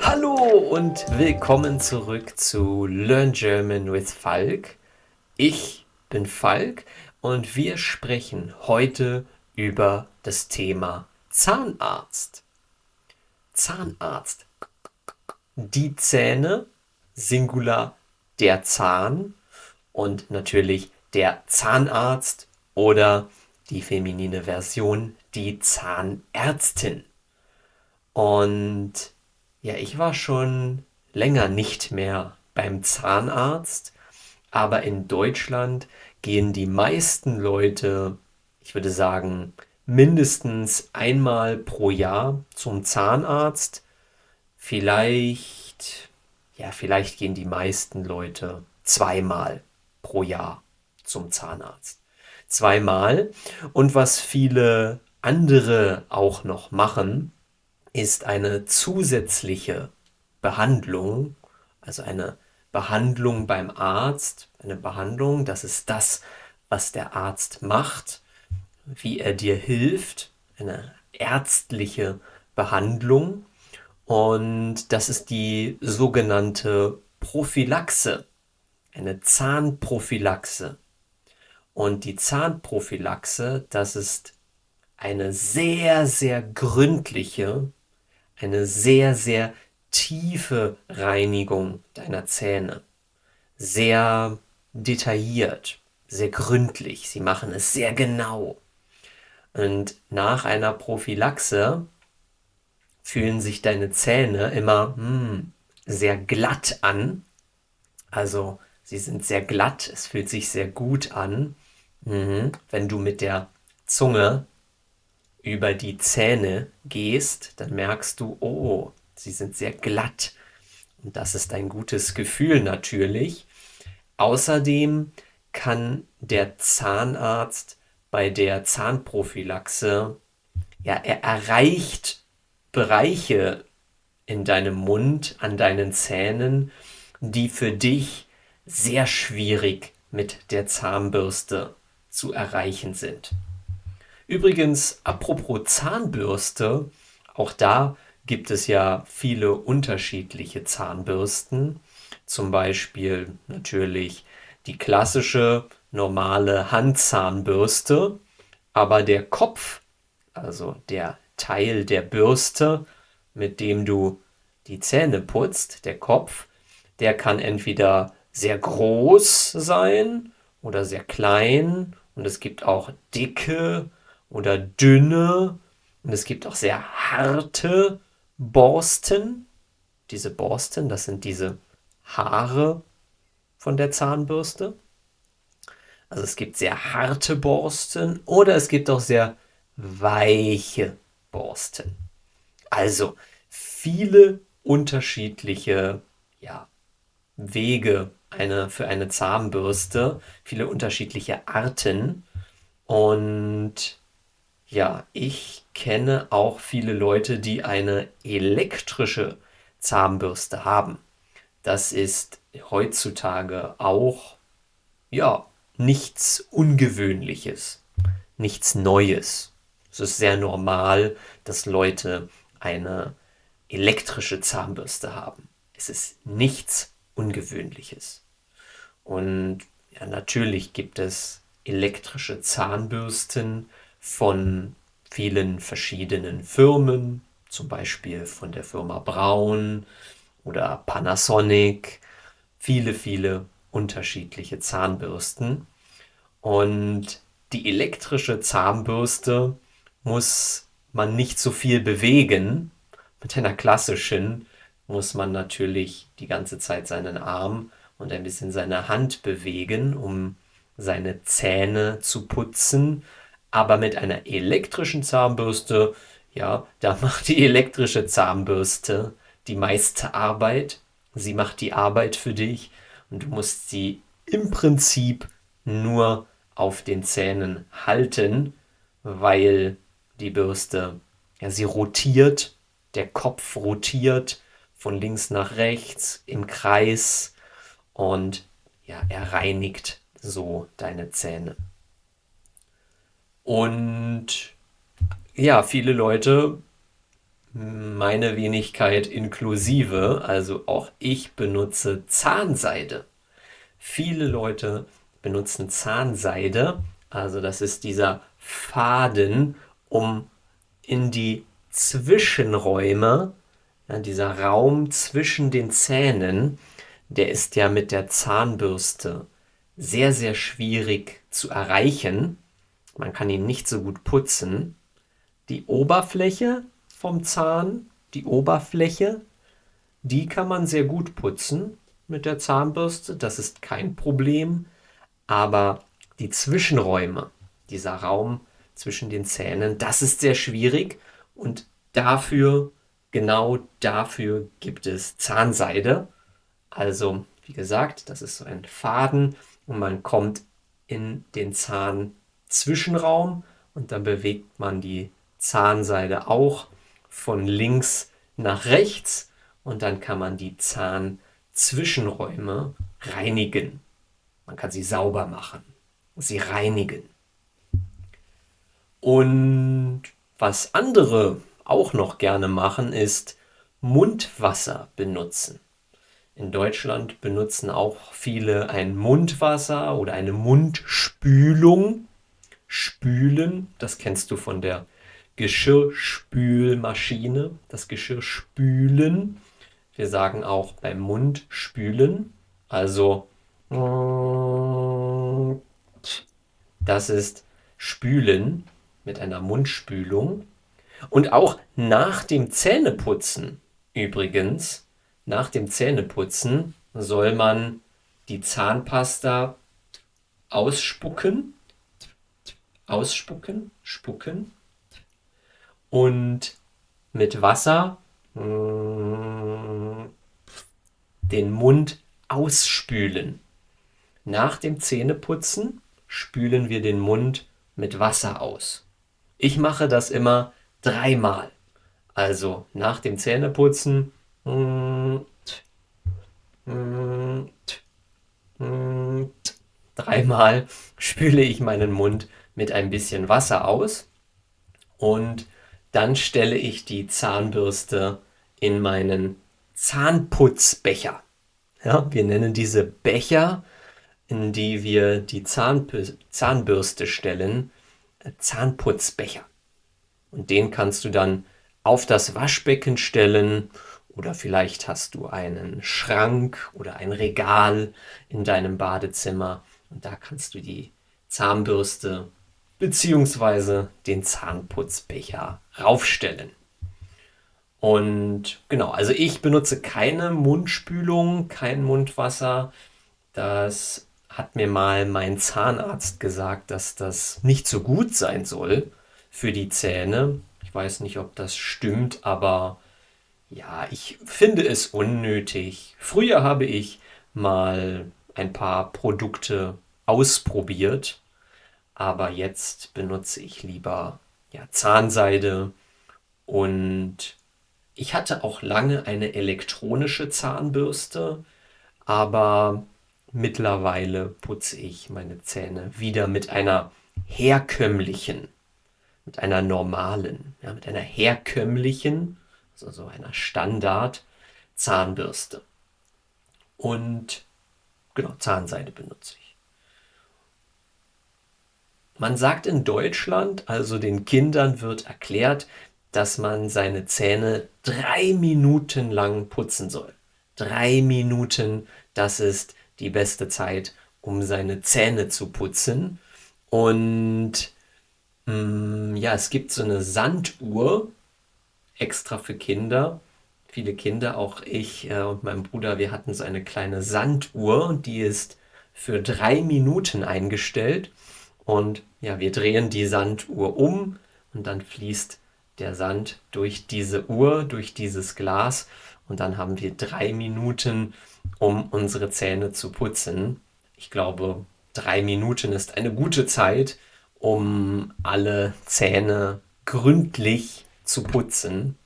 Hallo und willkommen zurück zu Learn German with Falk. Ich bin Falk und wir sprechen heute über das Thema Zahnarzt. Zahnarzt. Die Zähne, Singular der Zahn und natürlich der Zahnarzt oder die feminine Version, die Zahnärztin. Und ja, ich war schon länger nicht mehr beim Zahnarzt, aber in Deutschland gehen die meisten Leute, ich würde sagen, mindestens einmal pro Jahr zum Zahnarzt. Vielleicht, vielleicht gehen die meisten Leute zweimal pro Jahr zum Zahnarzt. Zweimal. Und was viele andere auch noch machen, ist eine zusätzliche Behandlung, also eine Behandlung beim Arzt, eine Behandlung, das ist das, was der Arzt macht, wie er dir hilft, eine ärztliche Behandlung. Und das ist die sogenannte Prophylaxe, eine Zahnprophylaxe. Und die Zahnprophylaxe, das ist eine sehr, sehr gründliche, eine sehr, sehr tiefe Reinigung deiner Zähne. Sehr detailliert, sehr gründlich. Sie machen es sehr genau. Und nach einer Prophylaxe fühlen sich deine Zähne immer sehr glatt an. Also sie sind sehr glatt, es fühlt sich sehr gut an. Wenn du mit der Zunge über die Zähne gehst, dann merkst du, oh, sie sind sehr glatt. Und das ist ein gutes Gefühl natürlich. Außerdem kann der Zahnarzt bei der Zahnprophylaxe, ja, er erreicht Bereiche in deinem Mund, an deinen Zähnen, die für dich sehr schwierig mit der Zahnbürste zu erreichen sind. Übrigens, apropos Zahnbürste, auch da gibt es ja viele unterschiedliche Zahnbürsten. Zum Beispiel natürlich die klassische normale Handzahnbürste, aber der Kopf, also der Teil der Bürste, mit dem du die Zähne putzt, der Kopf, der kann entweder sehr groß sein oder sehr klein und es gibt auch dicke oder dünne und es gibt auch sehr harte Borsten. Diese Borsten, das sind diese Haare von der Zahnbürste. Also es gibt sehr harte Borsten oder es gibt auch sehr weiche Borsten. Also viele unterschiedliche, ja, Wege für eine Zahnbürste, viele unterschiedliche Arten. Und ja, ich kenne auch viele Leute, die eine elektrische Zahnbürste haben. Das ist heutzutage auch, ja, nichts Ungewöhnliches, nichts Neues. Es ist sehr normal, dass Leute eine elektrische Zahnbürste haben. Es ist nichts Ungewöhnliches. Und ja, natürlich gibt es elektrische Zahnbürsten von vielen verschiedenen Firmen, zum Beispiel von der Firma Braun oder Panasonic, viele, viele unterschiedliche Zahnbürsten. Und die elektrische Zahnbürste muss man nicht so viel bewegen. Mit einer klassischen muss man natürlich die ganze Zeit seinen Arm und ein bisschen seine Hand bewegen, um seine Zähne zu putzen. Aber mit einer elektrischen Zahnbürste, ja, da macht die elektrische Zahnbürste die meiste Arbeit. Sie macht die Arbeit für dich und du musst sie im Prinzip nur auf den Zähnen halten, weil die Bürste, ja, sie rotiert, der Kopf rotiert von links nach rechts im Kreis und ja, er reinigt so deine Zähne. Und ja, viele Leute Meine Wenigkeit inklusive, also auch ich benutze Zahnseide. Viele Leute benutzen Zahnseide, also das ist dieser Faden, um in die Zwischenräume, ja, dieser Raum zwischen den Zähnen, der ist ja mit der Zahnbürste sehr, sehr schwierig zu erreichen. Man kann ihn nicht so gut putzen. Die Oberfläche vom Zahn, die Oberfläche, die kann man sehr gut putzen mit der Zahnbürste. Das ist kein Problem. Aber die Zwischenräume, dieser Raum zwischen den Zähnen, das ist sehr schwierig. Und dafür, genau dafür gibt es Zahnseide. Also, wie gesagt, das ist so ein Faden und man kommt in den Zahnzwischenraum und dann bewegt man die Zahnseide auch von links nach rechts und dann kann man die Zahnzwischenräume reinigen. Man kann sie sauber machen, sie reinigen. Und was andere auch noch gerne machen, ist Mundwasser benutzen. In Deutschland benutzen auch viele ein Mundwasser oder eine Mundspülung. Spülen, das kennst du von der Geschirrspülmaschine, das Geschirrspülen. Wir sagen auch beim Mundspülen, also das ist Spülen mit einer Mundspülung. Und auch nach dem Zähneputzen übrigens, nach dem Zähneputzen soll man die Zahnpasta ausspucken, spucken und mit Wasser den Mund ausspülen. Nach dem Zähneputzen spülen wir den Mund mit Wasser aus. Ich mache das immer 3-mal. Also nach dem Zähneputzen dreimal spüle ich meinen Mund mit ein bisschen Wasser aus und dann stelle ich die Zahnbürste in meinen Zahnputzbecher. Ja, wir nennen diese Becher, in die wir die Zahnbürste stellen, Zahnputzbecher. Und den kannst du dann auf das Waschbecken stellen oder vielleicht hast du einen Schrank oder ein Regal in deinem Badezimmer und da kannst du die Zahnbürste bzw. den Zahnputzbecher raufstellen. Und genau, also ich benutze keine Mundspülung, kein Mundwasser. Das hat mir mal mein Zahnarzt gesagt, dass das nicht so gut sein soll für die Zähne. Ich weiß nicht, ob das stimmt, aber ja, ich finde es unnötig. Früher habe ich mal ein paar Produkte ausprobiert, aber jetzt benutze ich lieber ja, Zahnseide und ich hatte auch lange eine elektronische Zahnbürste, aber mittlerweile putze ich meine Zähne wieder mit einer herkömmlichen, mit einer normalen, ja, mit einer herkömmlichen, also so einer Standard-Zahnbürste. Und genau, Zahnseide benutze ich. Man sagt in Deutschland, also den Kindern wird erklärt, dass man seine Zähne 3 Minuten lang putzen soll. 3 Minuten, das ist die beste Zeit, um seine Zähne zu putzen. Und ja, es gibt so eine Sanduhr extra für Kinder. Viele Kinder, auch ich und mein Bruder, wir hatten so eine kleine Sanduhr und die ist für 3 Minuten eingestellt. Und ja, wir drehen die Sanduhr um und dann fließt der Sand durch diese Uhr, durch dieses Glas und dann haben wir 3 Minuten, um unsere Zähne zu putzen. Ich glaube, 3 Minuten ist eine gute Zeit, um alle Zähne gründlich zu putzen.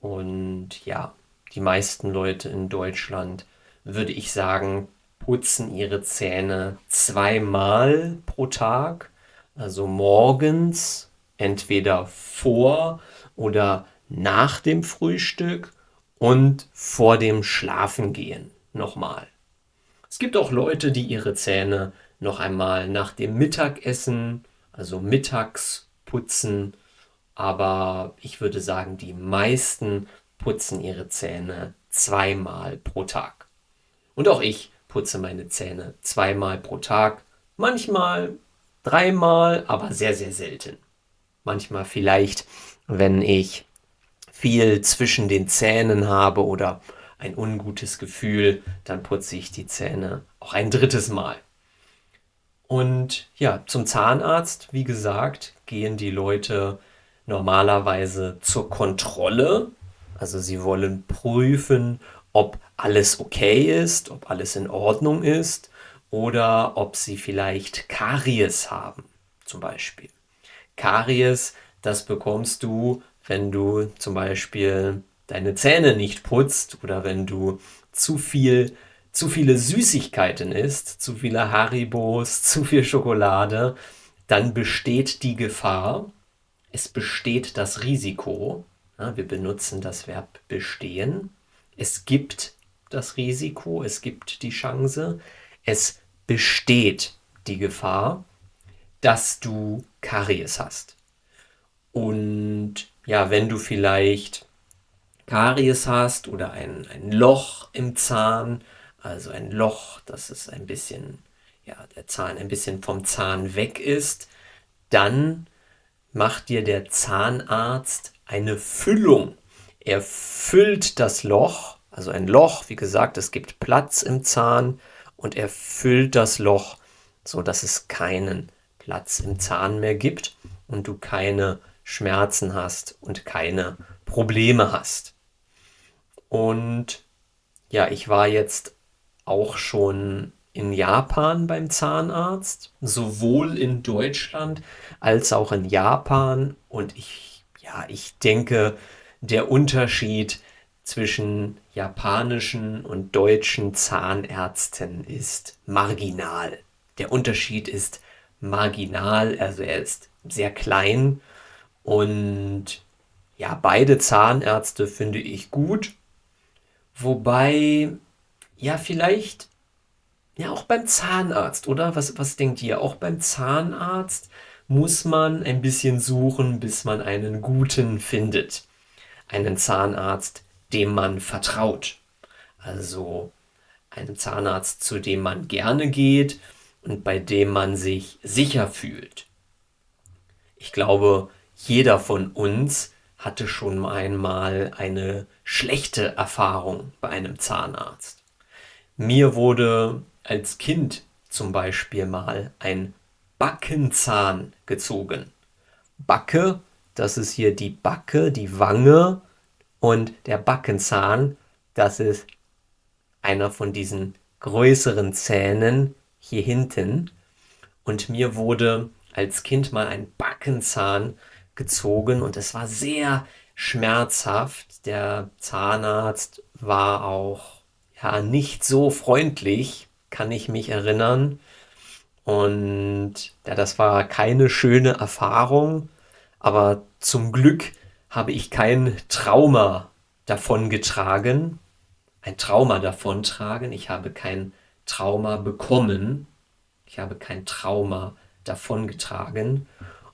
Und ja, die meisten Leute in Deutschland, würde ich sagen, putzen ihre Zähne 2-mal pro Tag. Also morgens, entweder vor oder nach dem Frühstück und vor dem Schlafengehen nochmal. Es gibt auch Leute, die ihre Zähne noch einmal nach dem Mittagessen, also mittags putzen, aber ich würde sagen, die meisten putzen ihre Zähne zweimal pro Tag. Und auch ich putze meine Zähne zweimal pro Tag, manchmal dreimal, aber sehr, sehr selten. Manchmal vielleicht, wenn ich viel zwischen den Zähnen habe oder ein ungutes Gefühl, dann putze ich die Zähne auch ein drittes Mal. Und ja, zum Zahnarzt, wie gesagt, gehen die Leute normalerweise zur Kontrolle. Also sie wollen prüfen, ob alles okay ist, ob alles in Ordnung ist oder ob sie vielleicht Karies haben, zum Beispiel. Karies, das bekommst du, wenn du zum Beispiel deine Zähne nicht putzt oder wenn du zu viel, zu viele Süßigkeiten isst, zu viele Haribos, zu viel Schokolade, dann besteht die Gefahr, es besteht das Risiko, ja, wir benutzen das Verb bestehen, es gibt das Risiko, es gibt die Chance, es besteht die Gefahr, dass du Karies hast. Und ja, wenn du vielleicht Karies hast oder ein Loch im Zahn, also ein Loch, dass es ein bisschen, ja, der Zahn ein bisschen vom Zahn weg ist, dann macht dir der Zahnarzt eine Füllung. Er füllt das Loch, also ein Loch, wie gesagt, es gibt Platz im Zahn und er füllt das Loch, so dass es keinen Platz im Zahn mehr gibt und du keine Schmerzen hast und keine Probleme hast. Und ja, ich war jetzt auch schon in Japan beim Zahnarzt, sowohl in Deutschland als auch in Japan. Und ich denke, der Unterschied zwischen japanischen und deutschen Zahnärzten ist marginal. Der Unterschied ist marginal, also er ist sehr klein. Und ja, beide Zahnärzte finde ich gut. Wobei, ja, vielleicht, ja, auch beim Zahnarzt, oder? Was denkt ihr? Auch beim Zahnarzt muss man ein bisschen suchen, bis man einen guten findet. Einen Zahnarzt, dem man vertraut. Also einen Zahnarzt, zu dem man gerne geht und bei dem man sich sicher fühlt. Ich glaube, jeder von uns hatte schon einmal eine schlechte Erfahrung bei einem Zahnarzt. Mir wurde als Kind zum Beispiel mal ein Backenzahn gezogen. Backe, das ist hier die Backe, die Wange, und der Backenzahn, das ist einer von diesen größeren Zähnen hier hinten. Und mir wurde als Kind mal ein Backenzahn gezogen und es war sehr schmerzhaft. Der Zahnarzt war auch ja nicht so freundlich, kann ich mich erinnern. Und ja, das war keine schöne Erfahrung, aber zum Glück habe ich kein Trauma davongetragen. Ein Trauma davontragen. Ich habe kein Trauma bekommen. Ich habe kein Trauma davongetragen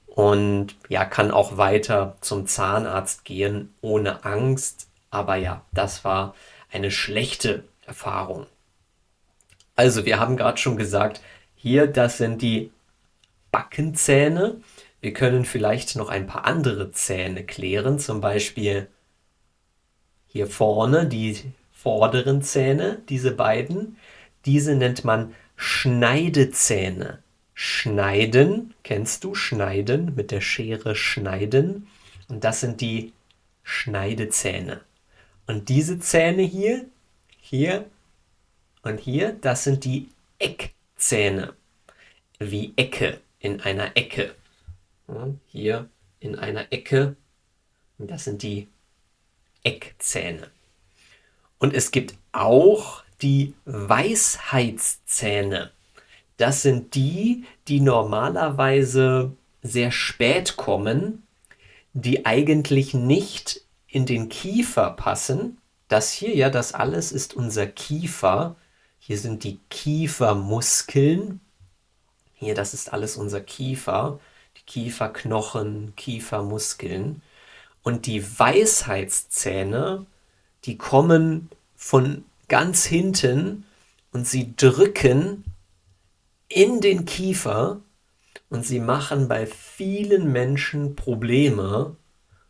und ja, kann auch weiter zum Zahnarzt gehen ohne Angst. Aber ja, das war eine schlechte Erfahrung. Also, wir haben gerade schon gesagt, hier, das sind die Backenzähne. Wir können vielleicht noch ein paar andere Zähne klären, zum Beispiel hier vorne die vorderen Zähne, diese beiden. Diese nennt man Schneidezähne. Schneiden, kennst du? Schneiden, mit der Schere schneiden. Und das sind die Schneidezähne. Und diese Zähne hier und hier, das sind die Eckzähne. Wie Ecke in einer Ecke. Ja, hier in einer Ecke. Und das sind die Eckzähne. Und es gibt auch die Weisheitszähne. Das sind die, die normalerweise sehr spät kommen, die eigentlich nicht in den Kiefer passen. Das hier, ja, das alles ist unser Kiefer. Hier sind die Kiefermuskeln. Hier, das ist alles unser Kiefer. Die Kieferknochen, Kiefermuskeln. Und die Weisheitszähne, die kommen von ganz hinten und sie drücken in den Kiefer und sie machen bei vielen Menschen Probleme,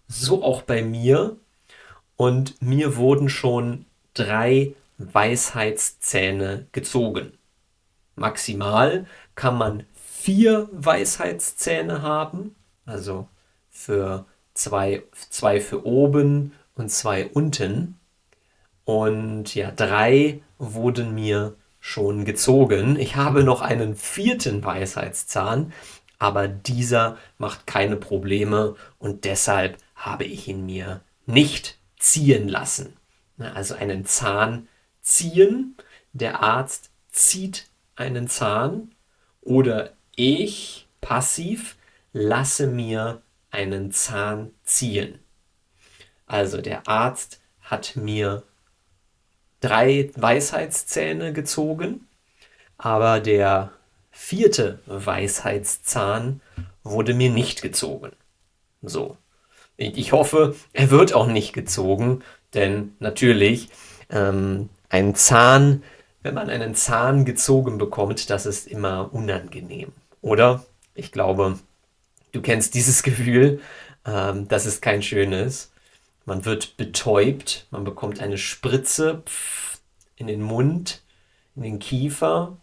so auch bei mir. Und mir wurden schon 3 Weisheitszähne gezogen. Maximal kann man 4 Weisheitszähne haben, also für zwei für oben und 2 unten. Und ja, 3 wurden mir schon gezogen. Ich habe noch einen 4. Weisheitszahn, aber dieser macht keine Probleme und deshalb habe ich ihn mir nicht ziehen lassen. Also einen Zahn ziehen, der Arzt zieht einen Zahn oder ich passiv lasse mir einen Zahn ziehen. Also der Arzt hat mir 3 Weisheitszähne gezogen, aber der 4. Weisheitszahn wurde mir nicht gezogen. So. Ich hoffe, er wird auch nicht gezogen, denn natürlich, ein Zahn, wenn man einen Zahn gezogen bekommt, das ist immer unangenehm, oder? Ich glaube, du kennst dieses Gefühl, das ist kein schönes. Man wird betäubt, man bekommt eine Spritze in den Mund, in den Kiefer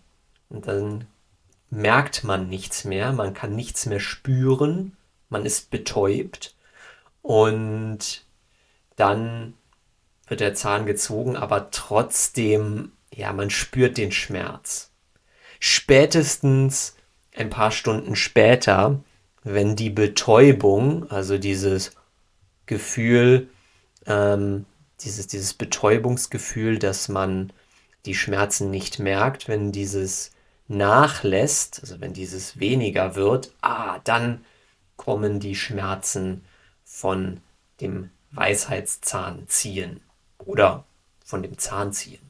und dann merkt man nichts mehr, man kann nichts mehr spüren, man ist betäubt und dann wird der Zahn gezogen, aber trotzdem, ja, man spürt den Schmerz. Spätestens ein paar Stunden später, wenn die Betäubung, also dieses Gefühl, dieses Betäubungsgefühl, dass man die Schmerzen nicht merkt, wenn dieses nachlässt, also wenn dieses weniger wird, dann kommen die Schmerzen von dem Weisheitszahnziehen oder von dem Zahnziehen.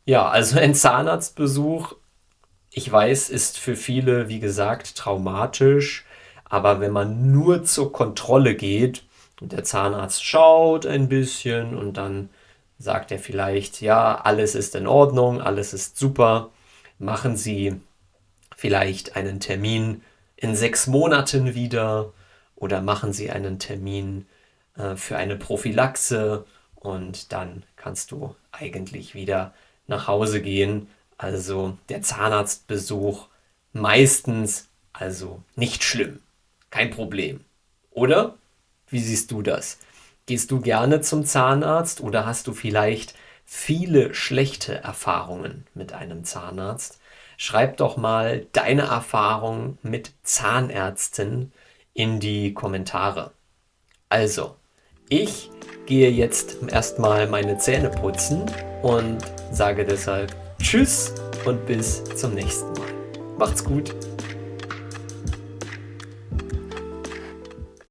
Ja, also ein Zahnarztbesuch, ich weiß, ist für viele, wie gesagt, traumatisch, aber wenn man nur zur Kontrolle geht und der Zahnarzt schaut ein bisschen und dann sagt er vielleicht, ja, alles ist in Ordnung, alles ist super, machen Sie vielleicht einen Termin in 6 Monaten wieder oder machen Sie einen Termin für eine Prophylaxe und dann kannst du eigentlich wieder nach Hause gehen. Also der Zahnarztbesuch meistens also nicht schlimm, kein Problem. Oder? Wie siehst du das? Gehst du gerne zum Zahnarzt oder hast du vielleicht viele schlechte Erfahrungen mit einem Zahnarzt? Schreib doch mal deine Erfahrung mit Zahnärzten in die Kommentare. Also, ich gehe jetzt erstmal meine Zähne putzen und sage deshalb Tschüss und bis zum nächsten Mal. Macht's gut!